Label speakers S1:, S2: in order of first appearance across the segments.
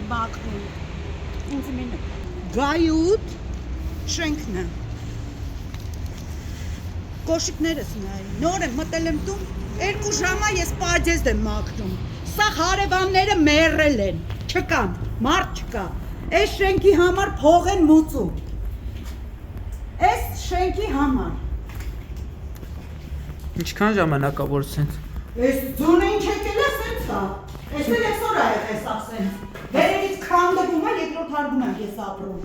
S1: բակվում։ Ինձ մինը գայութ շենքն է։ Կոշիկներս նայ։ Նոր եմ մտել եմ տուն, 2 ժամա ես պադեզդ եմ մաքրում։ Սա հարևանները մեռել են, չկան, մարդ չկա։ Այս շենքի համար փող են մուծում։ Այս շենքի համար։
S2: Ինչքան ժամանակ ա որ սենց։
S1: Այս ձունը ինչ եկել է սենց է։ Այս էլ այսօր ա եղես ասենց։ Վերևից քանդվում է, երկրորդ հարգում եմ ես ապրում։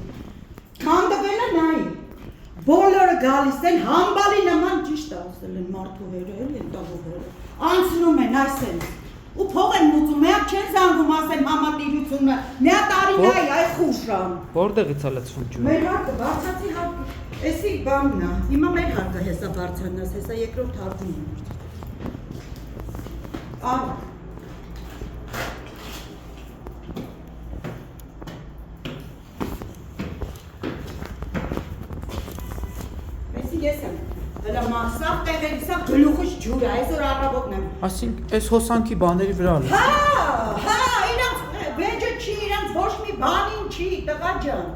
S1: Քանդվել է նայի։ Բոլորը գալիս են, համբալի նման ճիշտ ասել են մարդուհերը, էլ են տաղուհերը։ Անցնում են այսենց։ Ու փող են մուծում, մեկ չեն զանգում ասեն համատիրությունը, միա տարին այ խուշան։
S2: Որտեղից ա լցվում ջուրը։
S1: Մեր հարկը բարձացի հարկ, էսի բանն է, հիմա մեր հարկը հեսա բարձանաս, հեսա երկրորդ հարկում է։ Ահա։ Էսի ես եմ, հլա մասավ տեղերից ա գլուխից ջուր է, այսօր առավոտն եմ։
S2: Ասինք, այս հոսանքի բաների վրա ալի։
S1: Հա, իրանց վեջը չի, իրանց ոչ մի բանին չի, տղա ջան։